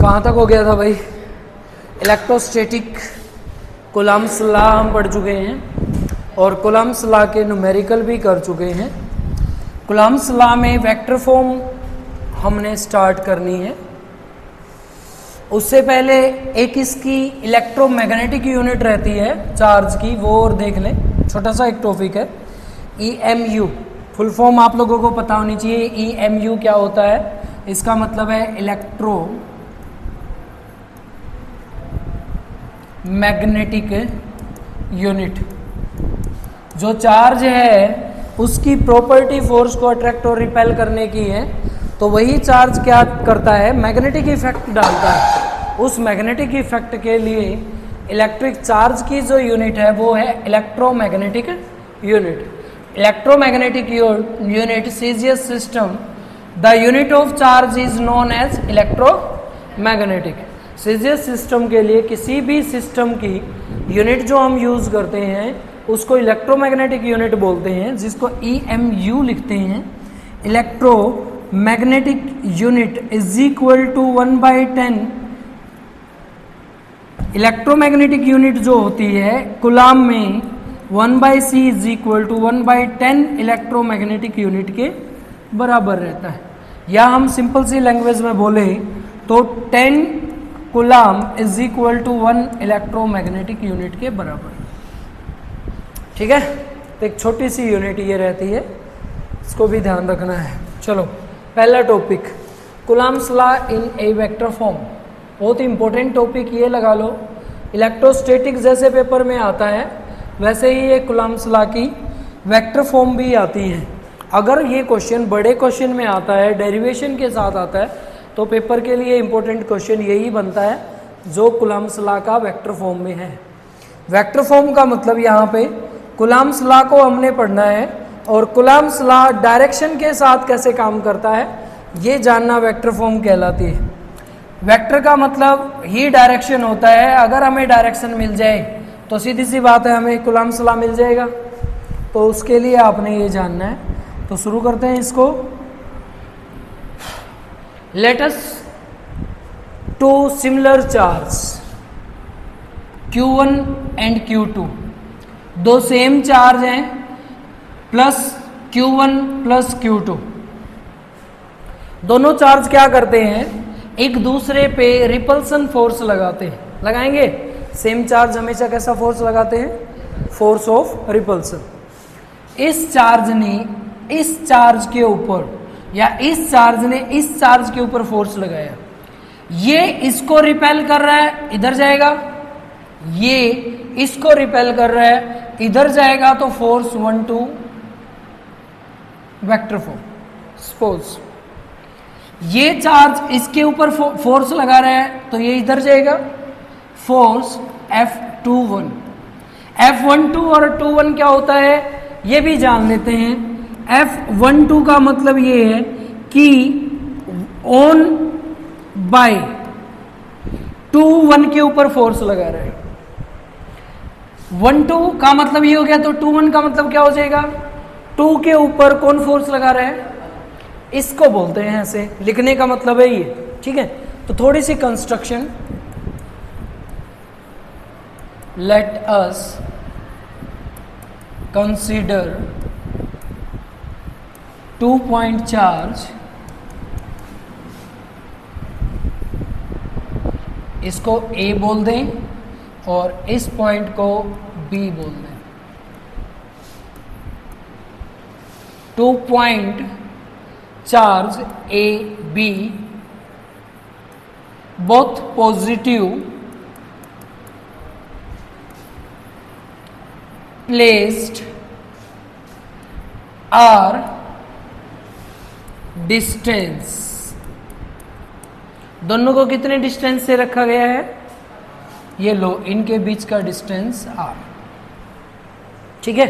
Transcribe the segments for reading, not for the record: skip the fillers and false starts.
कहाँ तक हो गया था भाई? इलेक्ट्रोस्टैटिक कूलम्ब्स लॉ हम पढ़ चुके हैं और कूलम्ब्स लॉ के न्यूमेरिकल भी कर चुके हैं। कूलम्ब्स लॉ में वेक्टर फॉर्म हमने स्टार्ट करनी है। उससे पहले एक इसकी इलेक्ट्रोमैग्नेटिक यूनिट रहती है चार्ज की, वो और देख लें। छोटा सा एक टॉपिक है EMU, फुल फॉर्म आप लोगों को पता होनी चाहिए। EMU क्या होता है? इसका मतलब है इलेक्ट्रो मैग्नेटिक यूनिट। जो चार्ज है उसकी प्रॉपर्टी फोर्स को अट्रैक्ट और रिपेल करने की है, तो वही चार्ज क्या करता है? मैग्नेटिक इफेक्ट डालता है। उस मैग्नेटिक इफेक्ट के लिए इलेक्ट्रिक चार्ज की जो यूनिट है वो है electromagnetic unit. Electromagnetic unit CGS system, the unit of charge is known as electromagnetic. CGS system के लिए किसी भी सिस्टम की यूनिट जो हम यूज करते हैं उसको इलेक्ट्रोमैग्नेटिक यूनिट बोलते हैं, जिसको EMU लिखते हैं। Electromagnetic unit is equal to 1/10। Electromagnetic unit जो होती है कूलम्ब में 1/c is equal to 1/10 electromagnetic unit के बराबर रहता है। या हम सिंपल सी लैंग्वेज में बोले तो 10 coulomb is equal to 1 electromagnetic unit के बराबर। ठीक है, तो एक छोटी सी यूनिट ये रहती है, इसको भी ध्यान रखना है। चलो पहला topic, Coulomb's law in A vector form. बहुत ही इंपॉर्टेंट टॉपिक ये लगा लो। इलेक्ट्रोस्टैटिक जैसे पेपर में आता है वैसे ही ये कूलम्ब्स लॉ की वेक्टर फॉर्म भी आती है। अगर ये क्वेश्चन बड़े क्वेश्चन में आता है, डेरिवेशन के साथ आता है, तो पेपर के लिए इंपॉर्टेंट क्वेश्चन यही बनता है जो कूलम्ब्स लॉ का वेक्टर फॉर्म में है। वेक्टर फॉर्म का मतलब यहाँ पे कूलम्ब्स लॉ को हमने पढ़ना है और कूलम्ब्स लॉ डायरेक्शन के साथ कैसे काम करता है ये जानना वेक्टर फॉर्म कहलाती है। वेक्टर का मतलब ही डायरेक्शन होता है। अगर हमें डायरेक्शन मिल जाए तो सीधी सी बात है हमें कूलम्ब्स लॉ मिल जाएगा, तो उसके लिए आपने ये जानना है। तो शुरू करते हैं इसको। Let us two similar charge Q1 and Q2, दो सेम चार्ज हैं, प्लस Q1 प्लस Q2। दोनों चार्ज क्या करते हैं? एक दूसरे पे रिपल्सन फोर्स लगाते हैं। लगाएंगे? सेम चार्ज हमेशा कैसा फोर्स लगाते हैं? Force of repulsion. इस चार्ज ने इस चार्ज के ऊपर या इस चार्ज ने इस चार्ज के ऊपर फोर्स लगाया, ये इसको रिपेल कर रहा है, इधर जाएगा। ये इसको रिपेल कर रहा है, इधर जाएगा। तो फोर्स 1 2 वेक्टर फॉर्म। सपोज ये चार्ज इसके ऊपर फोर्स लगा रहा है तो ये इधर जाएगा। Force F21। F12 और 21 क्या होता है ये भी जान लेते हैं। F12 का मतलब ये है कि ऑन बाय 21 के ऊपर फोर्स लगा रहा है। 12 का मतलब ये हो गया, तो 21 का मतलब क्या हो जाएगा? 2 के ऊपर कौन फोर्स लगा रहा है? इसको बोलते हैं, ऐसे लिखने का मतलब है ये। ठीक है, तो थोड़ी सी construction. Let us consider 2 point charge, इसको A बोल दें और इस पॉइंट को B बोल दें। 2 point charge A B both positive placed are distance। दोनों को कितने डिस्टेंस से रखा गया है? ये लो, इनके बीच का डिस्टेंस R। ठीक है,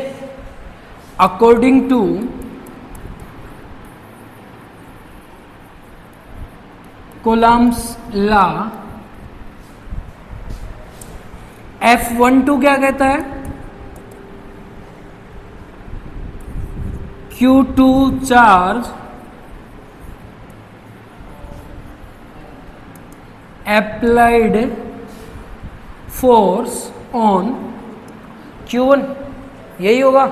according to Coulomb's law F12 क्या कहता है? Q2 charge applied force on Q1, यही होगा।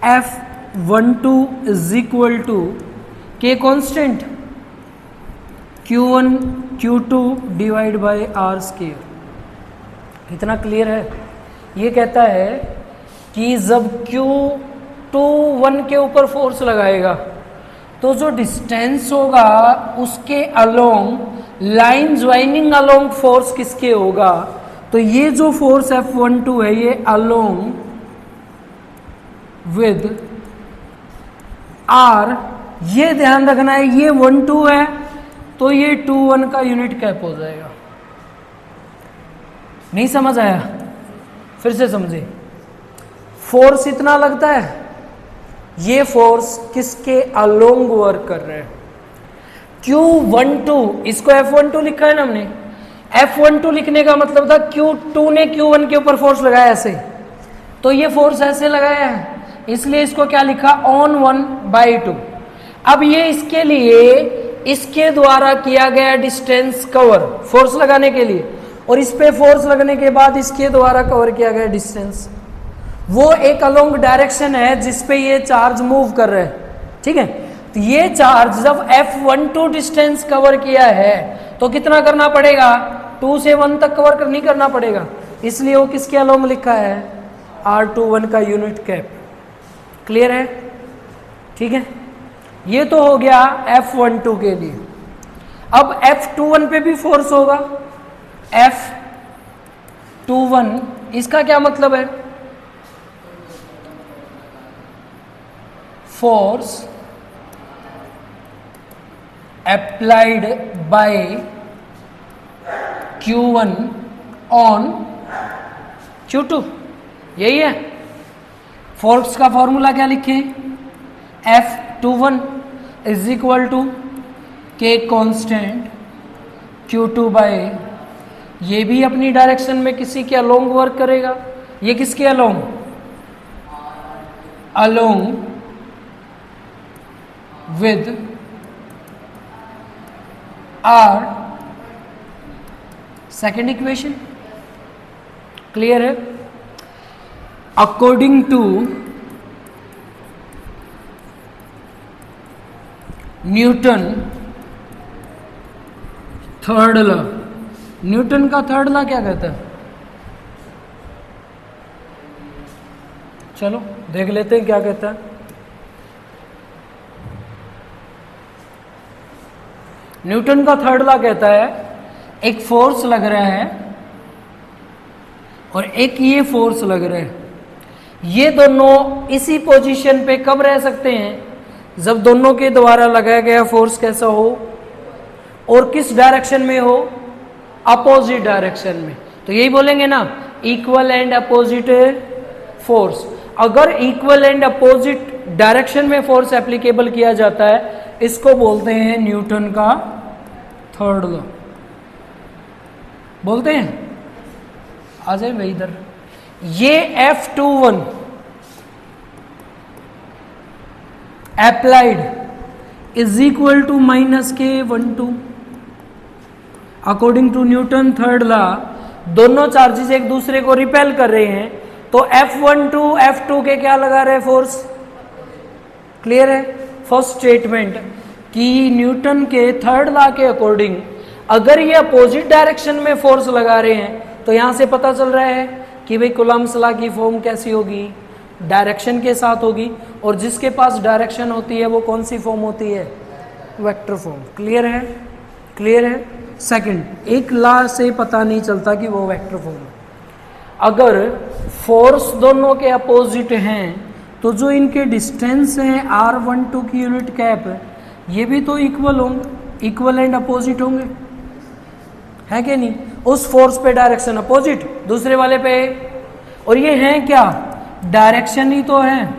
F12 is equal to K constant Q1 Q2 divide by R square. इतना क्लियर है? ये कहता है कि जब Q2 1 के ऊपर फोर्स लगाएगा तो जो डिस्टेंस होगा उसके along line joining along force किसके होगा? तो ये जो फोर्स F12 है ये अलोंग विद R, ये ध्यान रखना है, ये 1-2 है तो ये 2-1 का यूनिट कैप हो जाएगा। नहीं समझ आया? फिर से समझे। फोर्स इतना लगता है, ये फोर्स किसके अलोंग वर्क कर रहे हैं? Q12, इसको F12 लिखा है ना हमने। F12 लिखने का मतलब था Q2 ने Q1 के ऊपर फोर्स लगाया ऐसे, तो ये फोर्स ऐसे लगाया है, इसलिए इसको क्या लिखा? ऑन 1/2। अब ये इसके लिए इसके द्वारा किया गया डिस्टेंस कवर फोर्स लगाने के लिए, और इस पे फोर्स लगने के बाद इसके द्वारा कवर किया गया डिस्टेंस, वो एक अलोंग डायरेक्शन है जिसपे ये चार्ज मूव कर रहे हैं। ठीक है, तो ये चार्ज जब F12 डिस्टेंस कवर किया है तो कितना करना पड़ेगा? 2 से 1 तक कवर नहीं करना पड़ेगा, इसलिए वो किसके अलोंग लिखा है? R21 का यूनिट कैप। क्लियर है? ठीक है, ये तो हो गया F12 के लिए। अब F21 पे भी फोर्स होगा। F21 इसका क्या मतलब है? Force applied by Q1 on Q2, यही है। फोर्स का फॉर्मूला क्या लिखे? F21 is equal to K constant Q2 by, ये भी अपनी डायरेक्शन में किसी के अलोंग वर्क करेगा। ये किसके along? Along with R, second equation. Clear है? According to Newton third law, Newton का थर्ड लॉ क्या कहता है? चलो देख लेते हैं क्या कहता है। न्यूटन का थर्ड लॉ कहता है एक फोर्स लग रहा है और एक ये फोर्स लग रहा है, ये दोनों इसी पोजीशन पे कब रह सकते हैं? जब दोनों के द्वारा लगाया गया फोर्स कैसा हो और किस डायरेक्शन में हो? अपोजिट डायरेक्शन में। तो यही बोलेंगे ना, इक्वल एंड अपोजिट फोर्स। अगर इक्वल एंड अपोजिट डायरेक्शन में फोर्स एप्लीकेबल किया जाता है, इसको बोलते हैं न्यूटन का थर्ड लॉ। बोलते हैं, आ जाए भाई इधर। ये F21 applied is equal to -K12 according to Newton third law. दोनों चार्जेस एक दूसरे को रिपेल कर रहे हैं, तो F12 F2 के क्या लगा रहे फोर्स? क्लियर है? फर्स्ट स्टेटमेंट कि न्यूटन के थर्ड लॉ के अकॉर्डिंग अगर ये अपोजिट डायरेक्शन में फोर्स लगा रहे हैं तो यहां से पता चल रहा है कि भाई कूलम्ब्स लॉ की फॉर्म कैसी होगी? डायरेक्शन के साथ होगी, और जिसके पास डायरेक्शन होती है वो कौन सी फॉर्म होती है? Vector form. क्लियर है? क्लियर है? सेकंड, एक लॉ से पता नहीं चलता कि वो वेक्टर फॉर्म है। अगर फोर्स दोनों के अपोजिट हैं तो जो इनके डिस्टेंस हैं R12 की यूनिट कैप, ये भी तो इक्वल होंगे, इक्वल एंड अपोजिट होंगे, है कि नहीं? उस फोर्स पे डायरेक्शन अपोजिट, दूसरे वाले पे, और ये हैं क्या? डायरेक्शन ही तो है।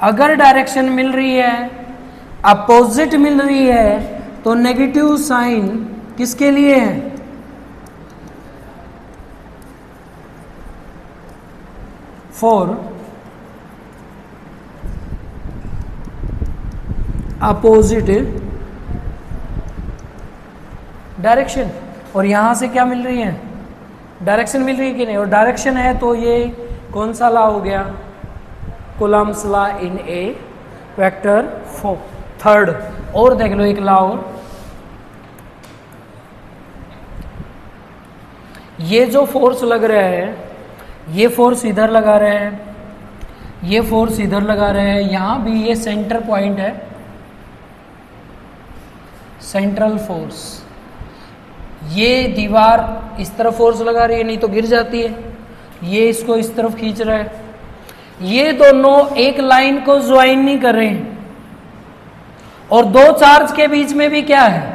अगर डायरेक्शन मिल रही है, अपोजिट मिल रही है, तो नेगेटिव साइन किसके लिए है? फॉर अपोजिट डायरेक्शन, और यहाँ से क्या मिल रही है, डायरेक्शन मिल रही है कि नहीं, और डायरेक्शन है तो ये कौन सा लॉ हो गया, Coulomb's law in A vector form. Third, और देख लो एक लॉ और, ये जो फोर्स लग रहा है, ये फोर्स इधर लगा रहे हैं, ये फोर्स इधर लगा रहे हैं, यहां भी ये सेंटर पॉइंट है, सेंट्रल फोर्स, ये दीवार इस तरफ फोर्स लगा रही है, नहीं तो गिर जाती है, ये इसको इस तरफ खींच रहा है, ये दोनों एक लाइन को ज्वाइन नहीं कर रहे हैं, और दो चार्ज के बीच में भी क्या है,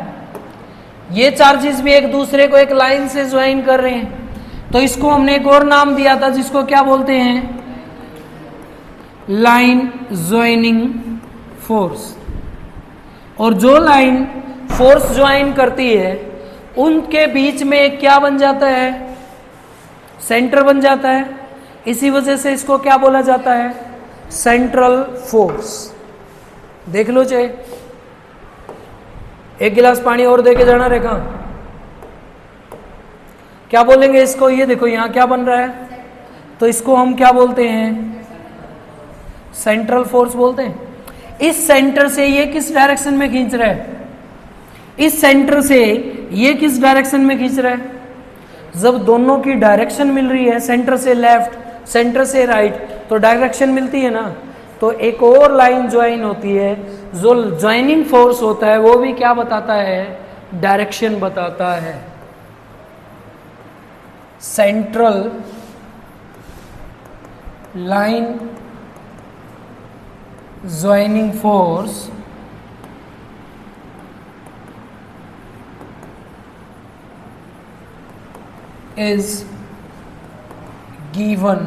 ये चार्जेस भी एक दूसरे को एक लाइन से ज्वाइन कर रहे हैं, तो इसको हमने एक और नाम दिया था जिसको क्या बोलते हैं, लाइन ज्वाइनिंग फोर्स। और जो लाइन फोर्स ज्वाइन करती है उनके बीच में क्या बन जाता है, सेंटर बन जाता है, इसी वजह से इसको क्या बोला जाता है, सेंट्रल फोर्स। देख लो चाहे, एक गिलास पानी और दे के जाना रेखा, क्या बोलेंगे इसको, ये देखो यहां क्या बन रहा है, तो इसको हम क्या बोलते हैं, सेंट्रल फोर्स बोलते हैं। इस सेंटर से ये किस डायरेक्शन में खींच रहा है, इस सेंटर से ये किस डायरेक्शन में खींच रहा है, जब दोनों की डायरेक्शन मिल रही है, सेंटर से लेफ्ट सेंटर से राइट, तो डायरेक्शन मिलती है ना, तो एक और लाइन ज्वाइन होती है, जो ज्वाइनिंग फोर्स होता है वो भी क्या बताता है, डायरेक्शन बताता है। Central line joining force is given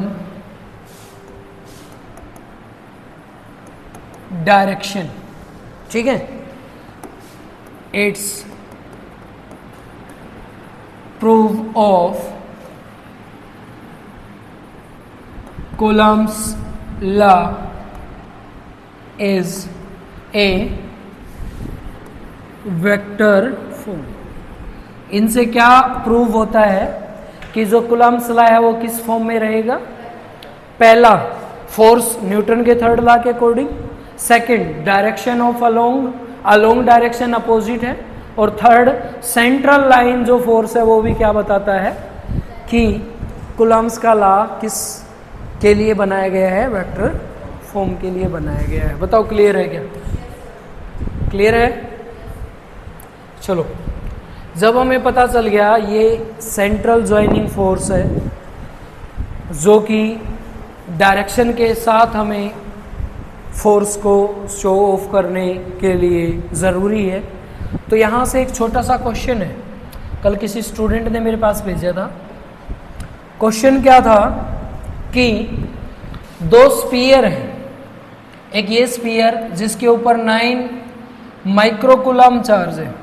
direction, ठीक है, it's proof of Coulomb's law is a vector form। इनसे क्या प्रूव होता है कि जो कूलम्ब्स लॉ है वो किस फॉर्म में रहेगा, पहला फोर्स न्यूटन के थर्ड लॉ के according, second direction of along direction opposite है, और थर्ड सेंट्रल लाइन जो फोर्स है वो भी क्या बताता है कि कूलम्ब्स का लॉ किस के लिए बनाया गया है, वेक्टर फॉर्म के लिए बनाया गया है। बताओ क्लियर है क्या, क्लियर है। चलो, जब हमें पता चल गया ये सेंट्रल ज्वाइनिंग फोर्स है जो कि डायरेक्शन के साथ हमें फोर्स को शो ऑफ करने के लिए ज़रूरी है, तो यहाँ से एक छोटा सा क्वेश्चन है, कल किसी स्टूडेंट ने मेरे पास भेजा था। क्वेश्चन क्या था कि दो स्फीयर हैं, एक ये स्फीयर जिसके ऊपर 9 माइक्रोकूलम चार्ज है,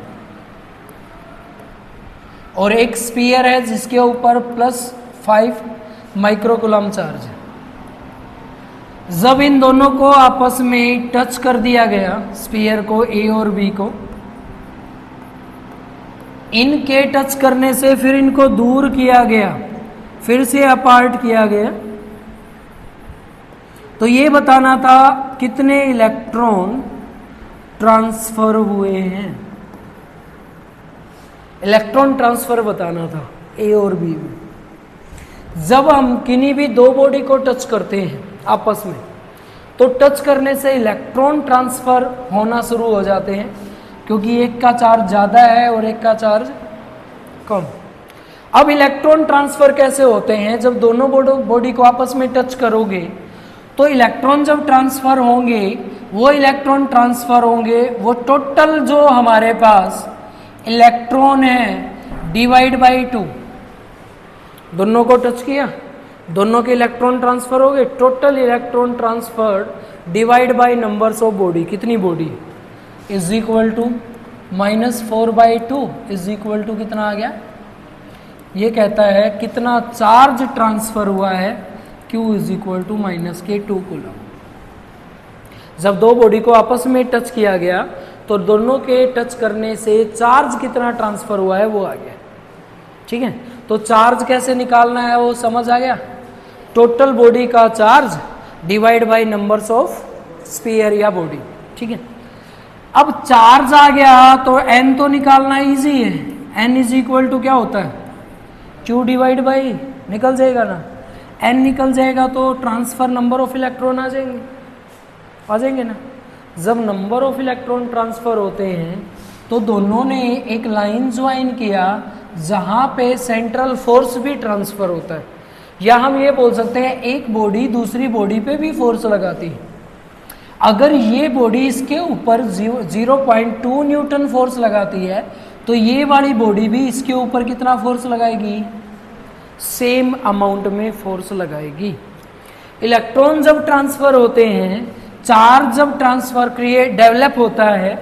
और एक स्फीयर है जिसके ऊपर +5 माइक्रोकूलम चार्ज है। जब इन दोनों को आपस में टच कर दिया गया, स्फीयर को ए और बी को, इनके टच करने से फिर इनको दूर किया गया, फिर से अपार्ट किया गया, तो ये बताना था कितने इलेक्ट्रॉन ट्रांसफर हुए हैं, इलेक्ट्रॉन ट्रांसफर बताना था ए और बी में। जब हम किन्हीं भी दो बॉडी को टच करते हैं आपस में, तो टच करने से इलेक्ट्रॉन ट्रांसफर होना शुरू हो जाते हैं, क्योंकि एक का चार्ज ज़्यादा है और एक का चार्ज कम। अब इलेक्ट्रॉन ट्रांसफर कैसे होते हैं, जब दोनों बॉडी को आपस में टच करोगे तो इलेक्ट्रॉन जब ट्रांसफर होंगे, वो इलेक्ट्रॉन ट्रांसफर होंगे, वो टोटल जो हमारे पास इलेक्ट्रॉन है डिवाइड बाई 2, दोनों को टच किया, दोनों के इलेक्ट्रॉन ट्रांसफर हो गए, total electron transfer divide by numbers of body, कितनी body is equal to -4/2 is equal to कितना आ गया, ये कहता है कितना चार्ज ट्रांसफर हुआ है, Q is equal to -2 coulomb. जब दो बॉडी को आपस में टच किया गया तो दोनों के टच करने से चार्ज कितना ट्रांसफर हुआ है वो आ गया। ठीक है, तो चार्ज कैसे निकालना है वो समझ आ गया। टोटल बॉडी का charge divide by numbers of sphere या बॉडी। ठीक है, अब चार्ज आ गया तो n तो निकालना इजी है। n इज इक्वल टू क्या होता है, q डिवाइड बाई, निकल जाएगा ना, n निकल जाएगा तो ट्रांसफर नंबर ऑफ इलेक्ट्रॉन आ जाएंगे ना। जब नंबर ऑफ इलेक्ट्रॉन ट्रांसफर होते हैं तो दोनों ने एक लाइन ज्वाइन किया जहां पे सेंट्रल फोर्स भी ट्रांसफर होता है, या हम ये बोल सकते हैं एक बॉडी दूसरी बॉडी पे भी फोर्स लगाती है। अगर ये बॉडी इसके ऊपर 0.2 न्यूटन फोर्स लगाती है तो ये वाली बॉडी भी इसके ऊपर कितना फोर्स लगाएगी, सेम अमाउंट में फोर्स लगाएगी। इलेक्ट्रॉन जब ट्रांसफर होते हैं, चार्ज जब ट्रांसफर डेवलप होता है,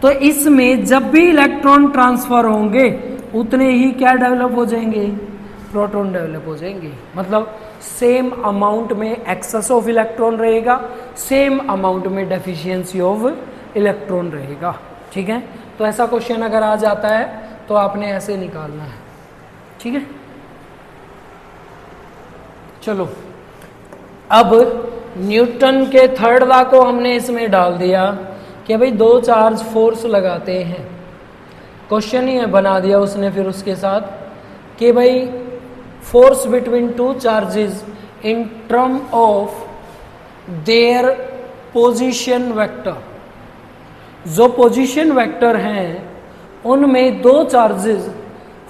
तो इसमें जब भी इलेक्ट्रॉन ट्रांसफर होंगे उतने ही क्या डेवलप हो जाएंगे, प्रोटॉन डेवलप हो जाएंगे। मतलब सेम अमाउंट में एक्सेस ऑफ इलेक्ट्रॉन रहेगा, सेम अमाउंट में डेफिशिएंसी ऑफ इलेक्ट्रॉन रहेगा। ठीक है, तो ऐसा क्वेश्चन अगर आ जाता है तो आपने ऐसे निकालना है। ठीक है, चलो अब न्यूटन के थर्ड लॉ को हमने इसमें डाल दिया कि भाई दो चार्ज फोर्स लगाते हैं। क्वेश्चन ही बना दिया उसने फिर उसके साथ कि भाई force between two charges in term of their position vector. जो पोजीशन वेक्टर हैं उनमें दो चार्जेस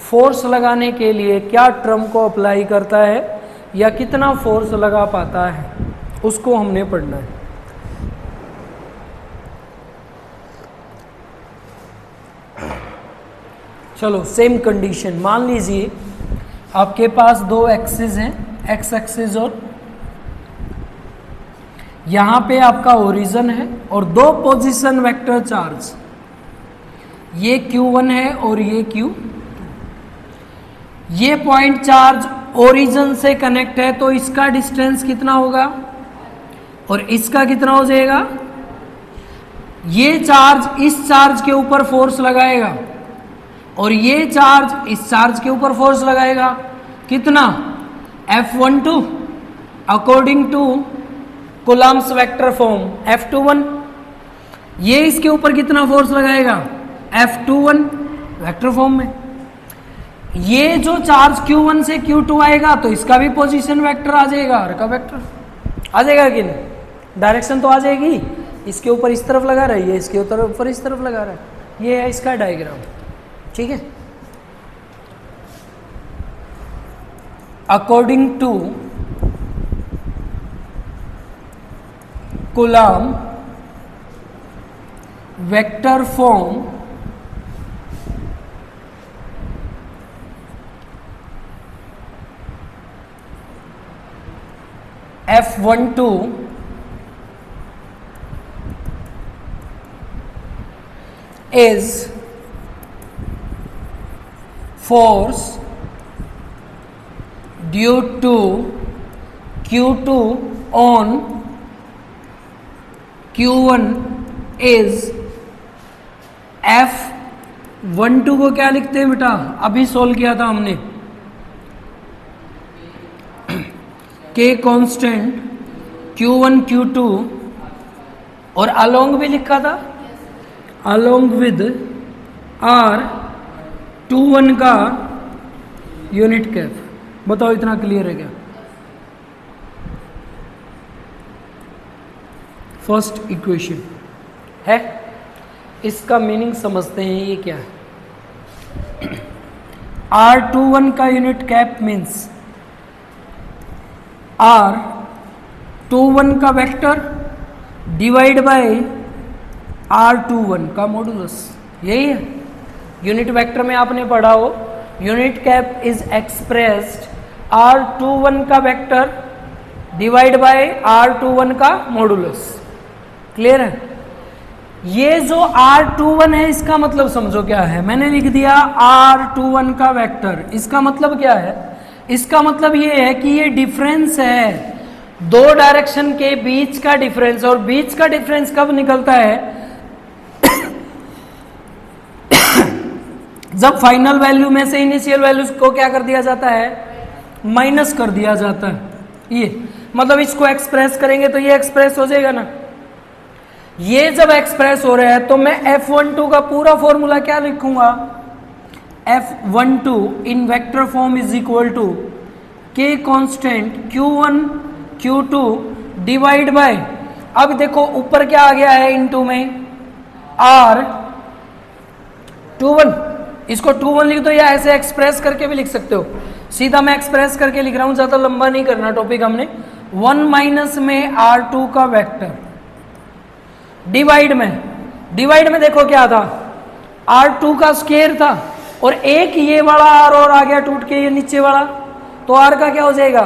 फोर्स लगाने के लिए क्या टर्म को अप्लाई करता है या कितना फोर्स लगा पाता है, उसको हमने पढ़ना है। चलो सेम कंडीशन, मान लीजिए आपके पास दो एक्सिस हैं, एक्स एक्सिस और यहां पे आपका ओरिजिन है और दो पोजीशन वेक्टर चार्ज, ये Q1 है और ये Q2। ये पॉइंट चार्ज ओरिजिन से कनेक्ट है तो इसका डिस्टेंस कितना होगा और इसका कितना हो जाएगा। ये चार्ज इस चार्ज के ऊपर फोर्स लगाएगा और ये चार्ज इस चार्ज के ऊपर फोर्स लगाएगा, कितना, F12 according to coulomb's vector form F21। ये इसके ऊपर कितना फोर्स लगाएगा, F21 वेक्टर फॉर्म में। ये जो चार्ज Q1 से Q2 आएगा तो इसका भी पोजीशन वेक्टर आ जाएगा, R का वेक्टर आ जाएगा कि नहीं, डायरेक्शन तो आ जाएगी। इसके ऊपर इस तरफ लगा रहा है, ये इसके ऊपर इस तरफ लगा रहा है। ये है इसका डायग्राम। ठीक है, according to coulomb vector form F12 is force due to Q2 on Q1 is F12 को क्या लिखते हैं बेटा, अभी सोल्व किया था हमने, K कांस्टेंट Q1 Q2 और अलोंग भी लिखा था, अलोंग विद R21 का यूनिट कैप। बताओ इतना क्लियर है क्या। फर्स्ट इक्वेशन है, इसका मीनिंग समझते हैं ये क्या है। R21 का यूनिट कैप मीन्स R21 का वेक्टर डिवाइड बाय R21 का मॉडुलस, यही है। यूनिट वेक्टर में आपने पढ़ा हो, unit cap is expressed R21 का वेक्टर डिवाइड बाय R21 का मॉडुलस। क्लियर है। ये जो R21 है इसका मतलब समझो क्या है, मैंने लिख दिया R21 का वेक्टर। इसका मतलब क्या है, इसका मतलब ये है कि ये डिफरेंस है, दो डायरेक्शन के बीच का डिफरेंस। और बीच का डिफरेंस कब निकलता है जब फाइनल वैल्यू में से इनिशियल वैल्यू को क्या कर दिया जाता है, माइनस कर दिया जाता है। ये मतलब इसको एक्सप्रेस करेंगे तो ये एक्सप्रेस हो जाएगा ना। ये जब एक्सप्रेस हो रहा है तो मैं F12 का पूरा फॉर्मूला क्या लिखूंगा, F12 in vector form is equal to K constant Q1 Q2 divide by, अब देखो ऊपर क्या आ गया है इनटू में R21, इसको 21 लिख दो या ऐसे एक्सप्रेस करके भी लिख सकते हो। सीधा मैं एक्सप्रेस करके लिख रहा हूं, ज्यादा लंबा नहीं करना टॉपिक हमने। 1 माइनस में R2 का वेक्टर डिवाइड में देखो क्या था, R2 का स्क्वायर था और एक ये वाला R और आ गया टूट के ये नीचे वाला, तो R का क्या हो जाएगा,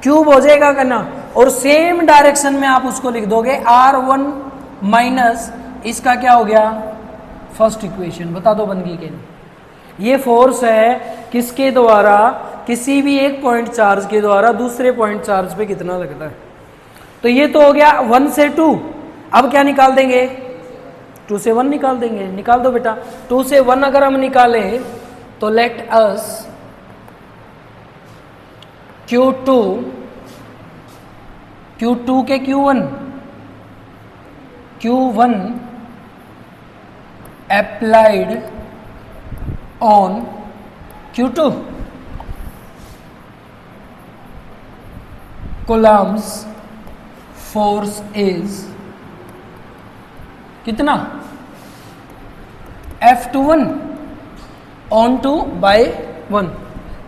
क्यूब हो जाएगा करना। और सेम डायरेक्शन में आप उसको लिख दोगे R1 माइनस इसका क्या हो गया, फर्स्ट इक्वेशन। बता दो बन गई कि नहीं। ये फोर्स है किसके द्वारा, किसी भी एक पॉइंट चार्ज के द्वारा दूसरे पॉइंट चार्ज पे कितना लगता है। तो ये तो हो गया 1 से 2। अब क्या निकाल देंगे, 2 से 1 निकाल देंगे। निकाल दो बेटा। 2 से 1 अगर हम निकालें तो लेट अस Q2 के Q1 applied on Q2 coulombs force is कितना, F21 on 2 by 1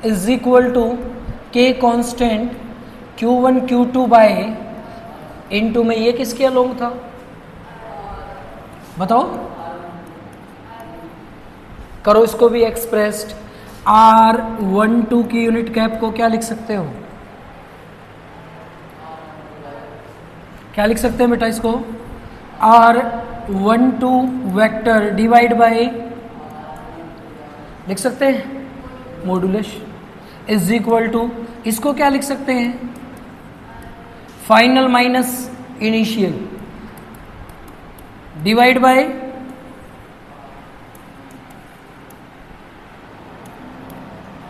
is equal to K constant Q1 Q2 by into में ये किसके अलोंग था बताओ, करो इसको भी एक्सप्रेस्ड। R12 की यूनिट कैप को क्या लिख सकते हो, क्या लिख सकते हैं बेटा इसको, R12 वेक्टर डिवाइड बाय लिख सकते हैं मॉडुलस इज इक्वल टू, इसको क्या लिख सकते हैं, final minus initial divide by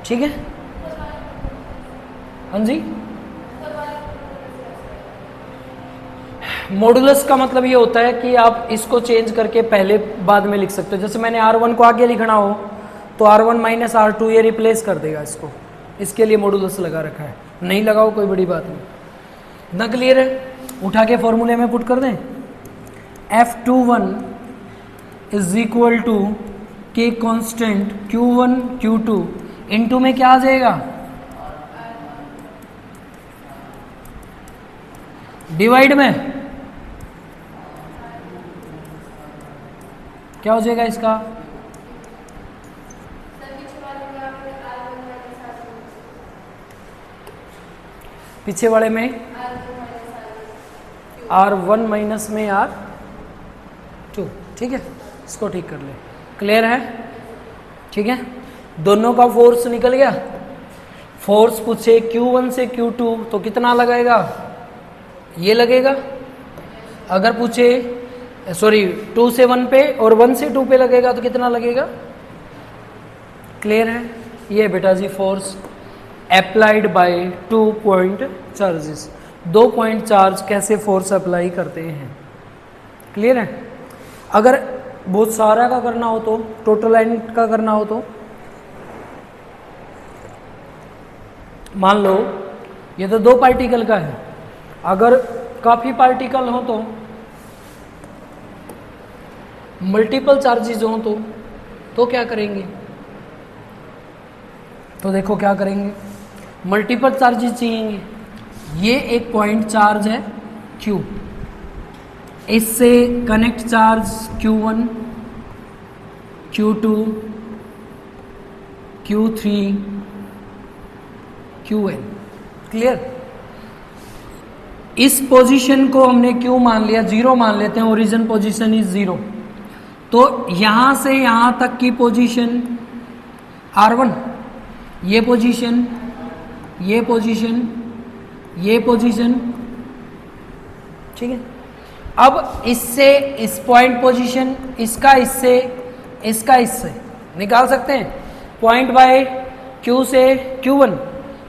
ठीक है। हाँ जी, मॉडुलस का मतलब ये होता है कि आप इसको चेंज करके पहले बाद में लिख सकते हो। जैसे मैंने R1 को आगे लिखना हो तो R1 माइनस R2 ये रिप्लेस कर देगा इसको, इसके लिए मॉडुलस लगा रखा है। नहीं लगाओ कोई बड़ी बात नहीं। ना क्लियर है, उठा के फॉर्मूले में पुट कर दें, F21 is equal to K constant Q1 Q2 into में क्या आ जाएगा, डिवाइड में क्या हो जाएगा इसका, पीछे वाले में R1 माइनस में R2। ठीक है, इसको ठीक कर ले। क्लियर है, ठीक है। दोनों का फोर्स निकल गया। फोर्स पूछे Q1 से Q2 तो कितना लगाएगा, ये लगेगा। अगर पूछे सॉरी 2 से 1 पे और 1 से 2 पे लगेगा तो कितना लगेगा। क्लियर है। ये बेटा जी force applied by 2 point charges. 2 point charge कैसे फोर्स अप्लाई करते हैं। क्लियर है। अगर बहुत सारा का करना हो तो, टोटल एंड का करना हो तो, मान लो ये तो 2 पार्टिकल का है। अगर काफी पार्टिकल हो तो, मल्टीपल चार्जेस हो तो क्या करेंगे। तो देखो क्या करेंगे, मल्टीपल चार्जेस चाहिए। ये एक पॉइंट चार्ज है Q, इससे connect charge Q1 Q2 Q3 Qn। Clear. इस पोजीशन को हमने Q मान लिया, 0 मान लेते हैं, ओरिजिन पोजीशन इज 0। तो यहां से यहां तक की पोजीशन R1, ये पोजीशन, ये पोजीशन, ये पोजीशन, ठीक है। अब इससे इस पॉइंट पोजीशन, इसका इससे, इसका इससे, निकाल सकते हैं। पॉइंट बाय Q से Q1,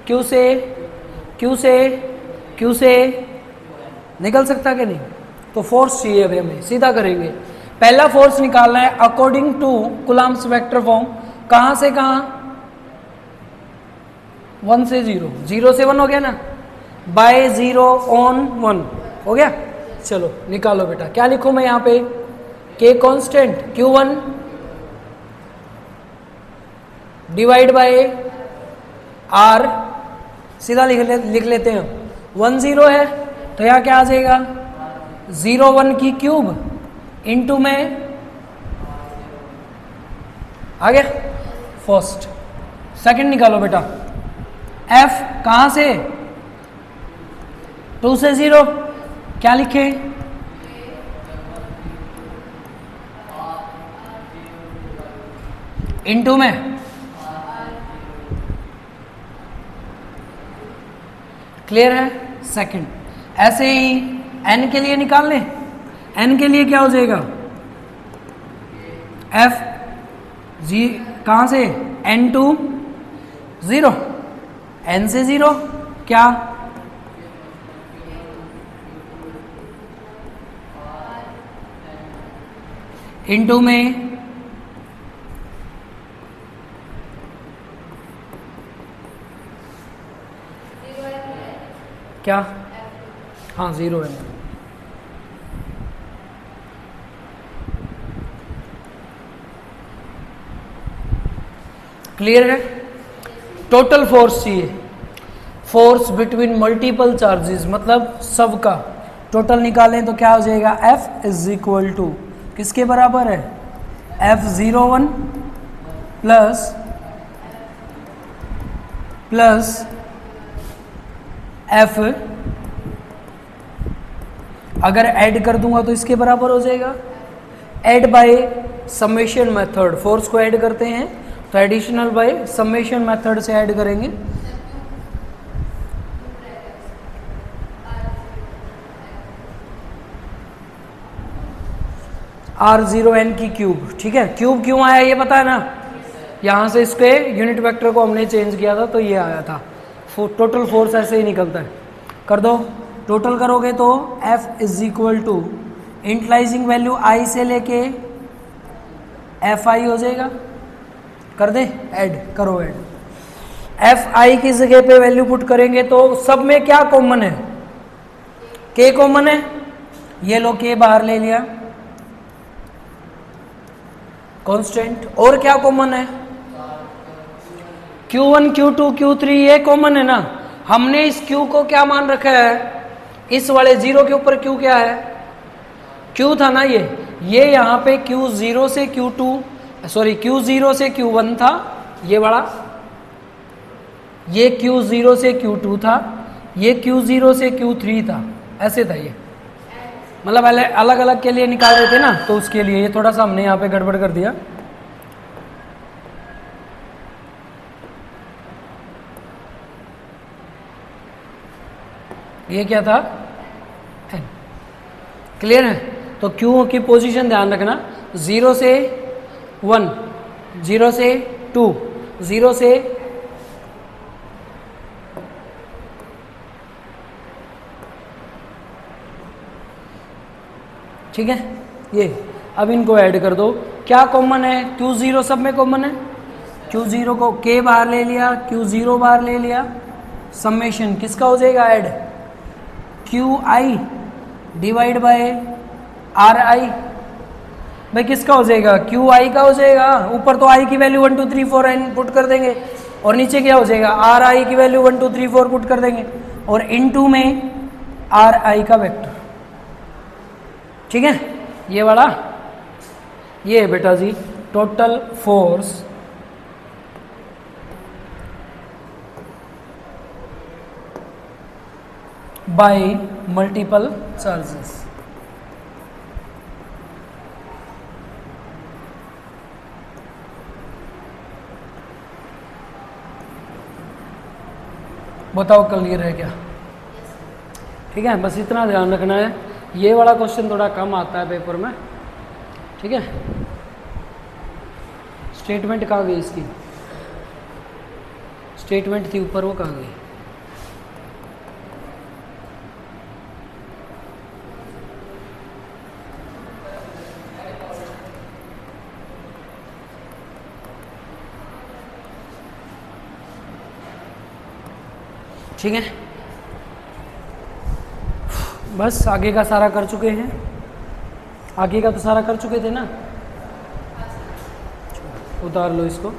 Q से Q से Q से निकल सकता कि नहीं? तो फोर्स चाहिए अभी हमें, सीधा करेंगे। पहला फोर्स निकालना है according to coulomb's vector form. कहां से कहां? 1 से 0, 0 से 1 हो गया ना, बाय 0 ऑन 1 हो गया। चलो निकालो बेटा, क्या लिखूं मैं यहां पे? K constant Q1 divide by R, सीधा लिख लेते हैं। 1 0 है तो यहाँ क्या आ जाएगा? 0 1 की क्यूब इंटू में आ गया फर्स्ट। सेकंड निकालो बेटा। F कहां से? 2 से 0, क्या लिखे? इंटू में क्लियर है? सेकंड। ऐसे ही n के लिए निकाल लें। n के लिए क्या हो जाएगा? F जी कहां से? n टू 0, n से 0 क्या? इंटू में क्या? हाँ 0 है। क्लियर है? टोटल फोर्स चाहिए, फोर्स बिटवीन मल्टीपल चार्जेस, मतलब सबका टोटल निकालें तो क्या हो जाएगा? F इज इक्वल टू किसके बराबर है? F01 प्लस F, अगर ऐड कर दूंगा तो इसके बराबर हो जाएगा। Add by summation method, force को ऐड करते हैं तो एडिशनल बाय समेशन मेथड से ऐड करेंगे। R0n की क्यूब, ठीक है। क्यूब क्यों आया ये पता है ना? यहां से इसके यूनिट वेक्टर को हमने चेंज किया था तो ये आया था। टोटल फोर्स ऐसे ही निकलता है। कर दो, टोटल करोगे तो F is equal to initialising value I से लेके FI हो जाएगा। कर दे, ऐड करो, ऐड। FI की जगह पे वैल्यू पुट करेंगे तो सब में क्या कॉमन है? K कॉमन है, ये लो K बाहर ले लिया कांस्टेंट। और क्या कॉमन है? Q1 Q2 Q3 ये कॉमन है ना। हमने इस Q को क्या मान रखा है? इस वाले 0 के ऊपर Q क्या है? Q था ना ये यहाँ पे Q0 से Q2, सॉरी Q0 से Q1 था ये बड़ा, ये Q0 से Q2 था, ये Q0 से Q3 था, ऐसे था ये। मतलब अलग अलग के लिए निकाल रहे थे ना, तो उसके लिए ये थोड़ा सा हमने यहाँ पे गड़बड़ कर दिया। ये क्या था? n। क्लियर है? तो Q की पोजीशन ध्यान रखना, 0 से 1, 0 से 2, 0 से ठीक है। ये अब इनको ऐड कर दो, क्या कॉमन है? Q0 सब में कॉमन है। Q0 को K बाहर ले लिया, Q0 बाहर ले लिया, समेशन किसका हो जाएगा? Add QI divide by RI, भाई किसका हो जाएगा? QI का हो जाएगा। ऊपर तो I की वैल्यू 1 2 3 4 n पुट कर देंगे और नीचे क्या हो जाएगा? RI की वैल्यू 1 2 3 4 पुट कर देंगे और इनटू में RI का वेक्टर, ठीक है। ये वाला ये है बेटा जी total force by multiple charges. बताओ क्लियर है क्या? ठीक है, बस इतना ध्यान रखना है। ये वाला क्वेश्चन थोड़ा कम आता है पेपर में, ठीक है। स्टेटमेंट कहाँ गई इसकी? स्टेटमेंट थी ऊपर, वो कहाँ गई? ठीक है, बस आगे का सारा कर चुके हैं। आगे का तो सारा कर चुके थे ना, उतार लो इसको।